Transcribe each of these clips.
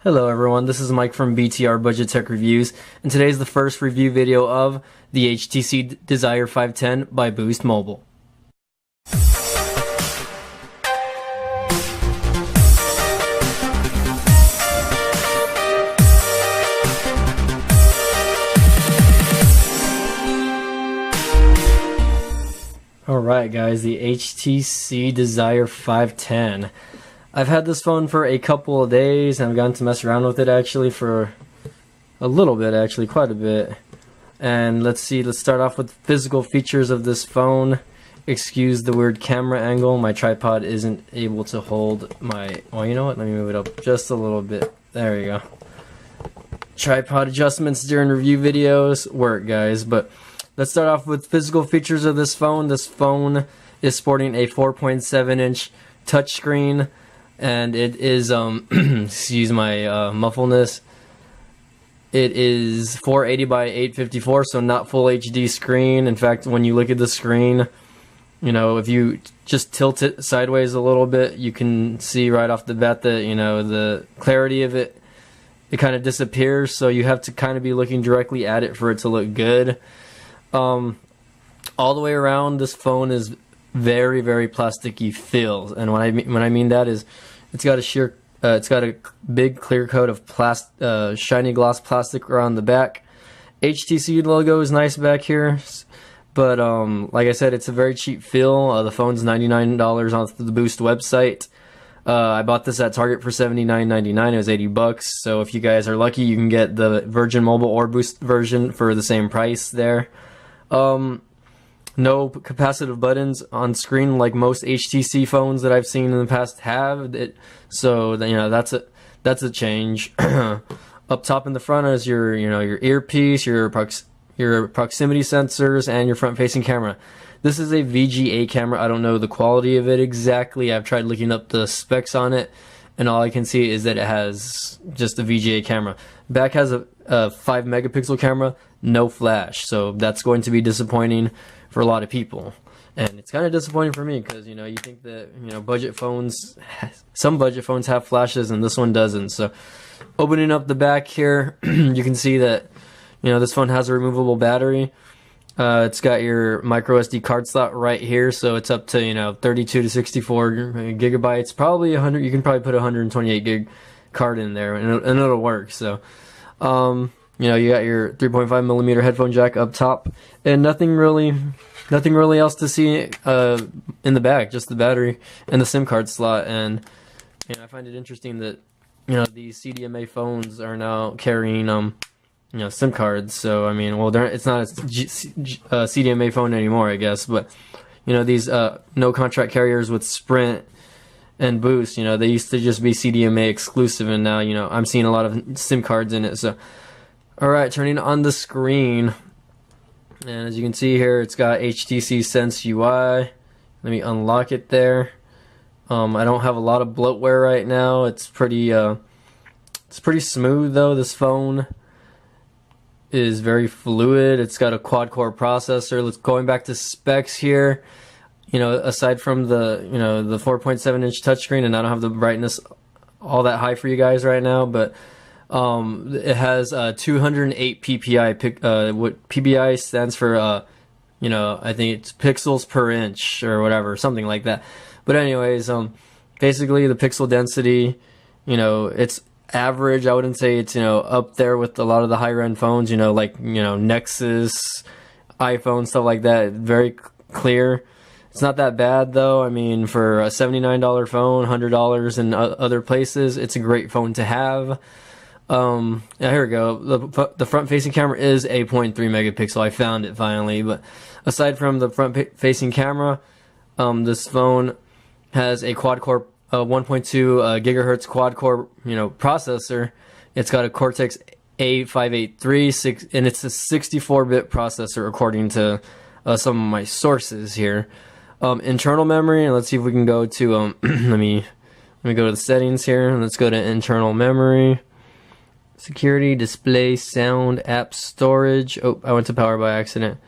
Hello everyone, this is Mike from BTR Budget Tech Reviews, and today is the first review video of the HTC Desire 510 by Boost Mobile. Alright guys, the HTC Desire 510. I've had this phone for a couple of days, and I've gotten to mess around with it actually for a little bit, actually quite a bit. And let's start off with physical features of this phone. Excuse the weird camera angle, my tripod isn't able to hold my, well, you know what, let me move it up just a little bit. There you go. Tripod adjustments during review videos work, guys. But let's start off with physical features of this phone. This phone is sporting a 4.7-inch touchscreen. And it is, excuse my muffleness, it is 480 by 854, so not full HD screen. In fact, when you look at the screen, you know, if you just tilt it sideways a little bit, you can see right off the bat that, you know, the clarity of it, it kind of disappears, so you have to kind of be looking directly at it for it to look good. All the way around, this phone is very, very plasticky feel, and when I mean that is, it's got a big clear coat of shiny gloss plastic around the back. HTC logo is nice back here, but like I said, it's a very cheap feel. The phone's $99 on the Boost website. I bought this at Target for $79.99. It was $80, so if you guys are lucky, you can get the Virgin Mobile or Boost version for the same price there. No capacitive buttons on screen like most HTC phones that I've seen in the past have. So you know, that's a change. Up top in the front is your earpiece, your proximity sensors, and your front-facing camera. This is a VGA camera. I don't know the quality of it exactly. I've tried looking up the specs on it, and all I can see is that it has just a VGA camera. Back has a 5-megapixel camera, no flash, so that's going to be disappointing for a lot of people, and it's kind of disappointing for me because, you know, you think that, you know, budget phones, some budget phones have flashes and this one doesn't. So opening up the back here, you can see that, you know, this phone has a removable battery. It's got your micro SD card slot right here, so it's up to, you know, 32 to 64 gigabytes, probably 100. You can probably put a 128 gig card in there, and it'll work. So you know, you got your 3.5 millimeter headphone jack up top, and nothing really else to see in the back, just the battery and the SIM card slot. And, you know, I find it interesting that, you know, these CDMA phones are now carrying you know, SIM cards. So I mean, well, it's not a CDMA phone anymore, I guess. But, you know, these no contract carriers with Sprint and Boost, you know, they used to just be CDMA exclusive, and now, you know, I'm seeing a lot of SIM cards in it. So alright, turning on the screen, and as you can see here, it's got HTC Sense UI. Let me unlock it there. I don't have a lot of bloatware right now. It's pretty smooth though. This phone is very fluid. It's got a quad-core processor. Going back to specs here, you know, aside from the, you know, the 4.7-inch touchscreen, and I don't have the brightness all that high for you guys right now, but it has 208 ppi. What ppi stands for, you know, I think it's pixels per inch or whatever, something like that. But anyways, basically the pixel density, you know, it's average. I wouldn't say it's, you know, up there with a lot of the higher end phones, you know, like, you know, Nexus, iPhone, stuff like that. Very clear. It's not that bad though. I mean, for a $79 phone, $100 in other places, it's a great phone to have. Yeah, here we go. The front-facing camera is a 0.3 megapixel. I found it finally. But aside from the front-facing camera, this phone has a quad-core, 1.2 gigahertz quad-core, you know, processor. It's got a Cortex A583, and it's a 64-bit processor according to some of my sources here. Internal memory, and let's see if we can go to let me go to the settings here, and let's go to internal memory. Security, display, sound, app storage. Oh, I went to power by accident.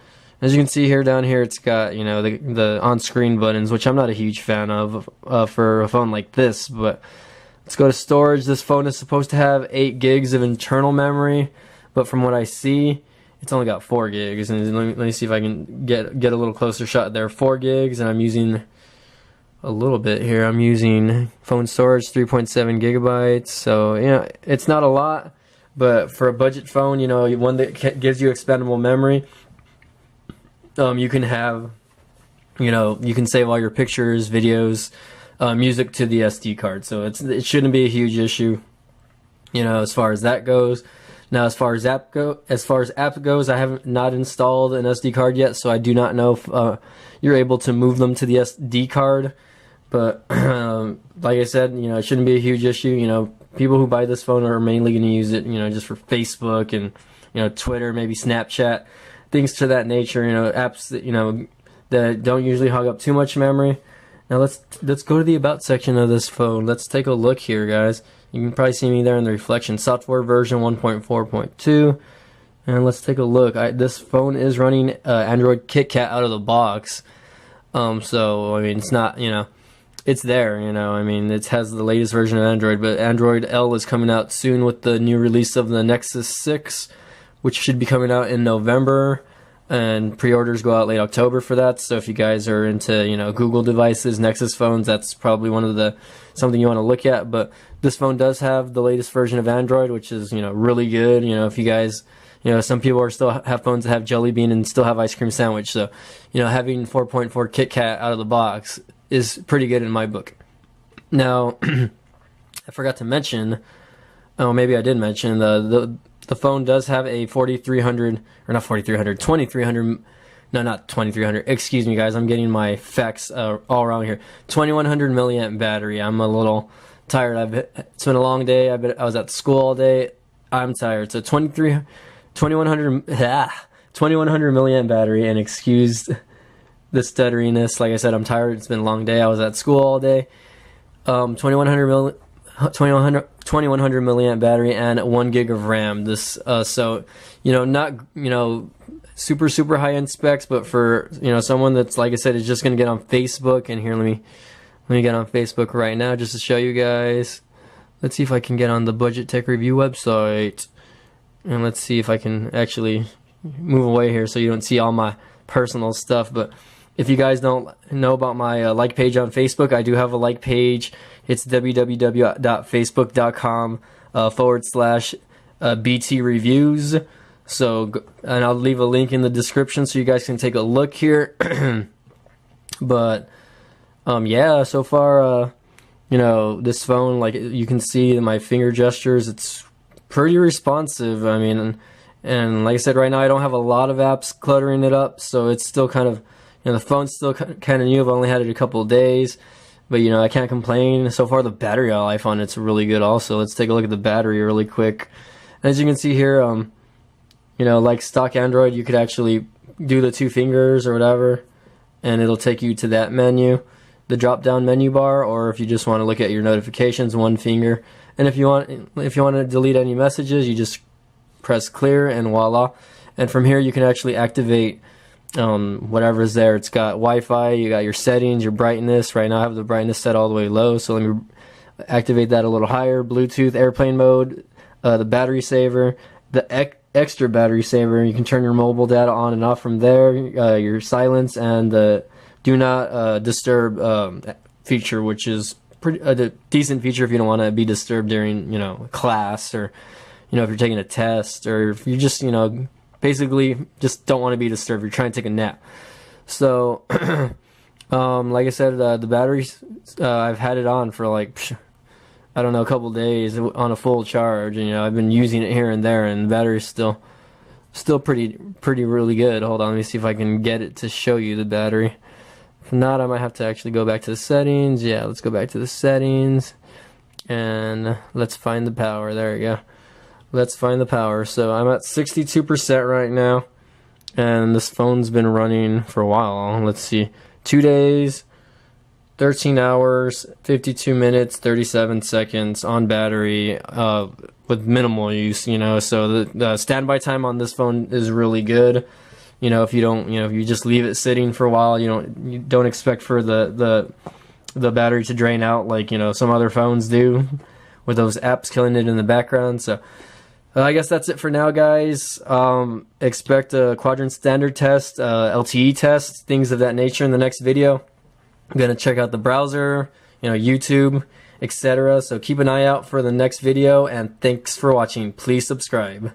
As you can see here, down here, it's got, you know, the on-screen buttons, which I'm not a huge fan of for a phone like this, but Let's go to storage. This phone is supposed to have 8 gigs of internal memory, but from what I see, it's only got 4 gigs. And let me see if I can get a little closer shot there. 4 gigs, and I'm using a little bit here. I'm using phone storage 3.7 gigabytes. So it's not a lot, but for a budget phone, one that gives you expandable memory, you can have, you can save all your pictures, videos, music to the SD card. So it shouldn't be a huge issue, as far as that goes. Now, as far as app goes, I have not installed an SD card yet, so I do not know if you're able to move them to the SD card. But like I said, it shouldn't be a huge issue. People who buy this phone are mainly going to use it, just for Facebook and Twitter, maybe Snapchat, things to that nature. Apps that that don't usually hog up too much memory. Now let's go to the about section of this phone. Let's take a look here, guys. You can probably see me there in the reflection. Software version 1.4.2, and let's take a look. This phone is running Android KitKat out of the box. So I mean, it's not, it's there. I mean, it has the latest version of Android, but Android L is coming out soon with the new release of the Nexus 6, which should be coming out in November. And pre-orders go out late October for that. So if you guys are into Google devices, Nexus phones, that's probably something you want to look at. But this phone does have the latest version of Android, which is really good. If you guys, some people still have phones that have Jelly Bean and still have Ice Cream Sandwich. So having 4.4 KitKat out of the box is pretty good in my book. Now I forgot to mention, maybe I did mention the phone does have a 2300, or not 4300, 2300, no, not 2300, excuse me guys, I'm getting my facts all wrong here. 2100 milliamp battery. I'm a little tired. It's been a long day. I was at school all day. I'm tired. So 2100 milliamp battery, and excuse the stutteriness. Like I said, I'm tired. It's been a long day. I was at school all day. 2100 milliamp battery and 1 gig of RAM. This so not super high end specs, but for someone that's, like I said, is just gonna get on Facebook. And here, let me get on Facebook right now just to show you guys. Let's see if I can get on the Budget Tech Review website, and let's see if I can actually move away here so you don't see all my personal stuff. But if you guys don't know about my like page on Facebook, I do have a like page. It's www.facebook.com/BT Reviews. So, and I'll leave a link in the description so you guys can take a look here. But yeah, so far, this phone, like you can see in my finger gestures, it's pretty responsive. I mean, and like I said, right now I don't have a lot of apps cluttering it up, so it's still kind of, the phone's still kind of new. I've only had it a couple of days, but I can't complain. So far, the battery life on it's really good also. Let's take a look at the battery really quick. As you can see here, like stock Android, you could actually do the 2 fingers or whatever, and it'll take you to that menu, the drop down menu bar. Or if you just want to look at your notifications, 1 finger. And if you want to delete any messages, you just press clear, and voila. And from here you can actually activate whatever's there. It's got Wi-Fi, you got your settings, your brightness. Right now I have the brightness set all the way low, so let me activate that a little higher. Bluetooth, airplane mode, the battery saver, the extra battery saver. You can turn your mobile data on and off from there, your silence, and the do not disturb feature, which is a decent feature if you don't want to be disturbed during class, or if you're taking a test, or if you just basically just don't want to be disturbed, you're trying to take a nap. So like I said, the batteries, I've had it on for like I don't know, a couple days on a full charge, and I've been using it here and there, and the battery's still pretty really good. Hold on, let me see if I can get it to show you the battery. If not, I might have to actually go back to the settings. Yeah, let's go back to the settings, and let's find the power. There we go. Let's find the power. So I'm at 62% right now, and this phone's been running for a while. Let's see, 2 days, 13 hours, 52 minutes, 37 seconds on battery, with minimal use. So the standby time on this phone is really good. If you just leave it sitting for a while, you don't expect for the battery to drain out like some other phones do. with those apps killing it in the background. So I guess that's it for now, guys. Expect a quadrant standard test, LTE test, things of that nature in the next video. I'm gonna check out the browser, YouTube, etc. So keep an eye out for the next video, and thanks for watching. Please subscribe.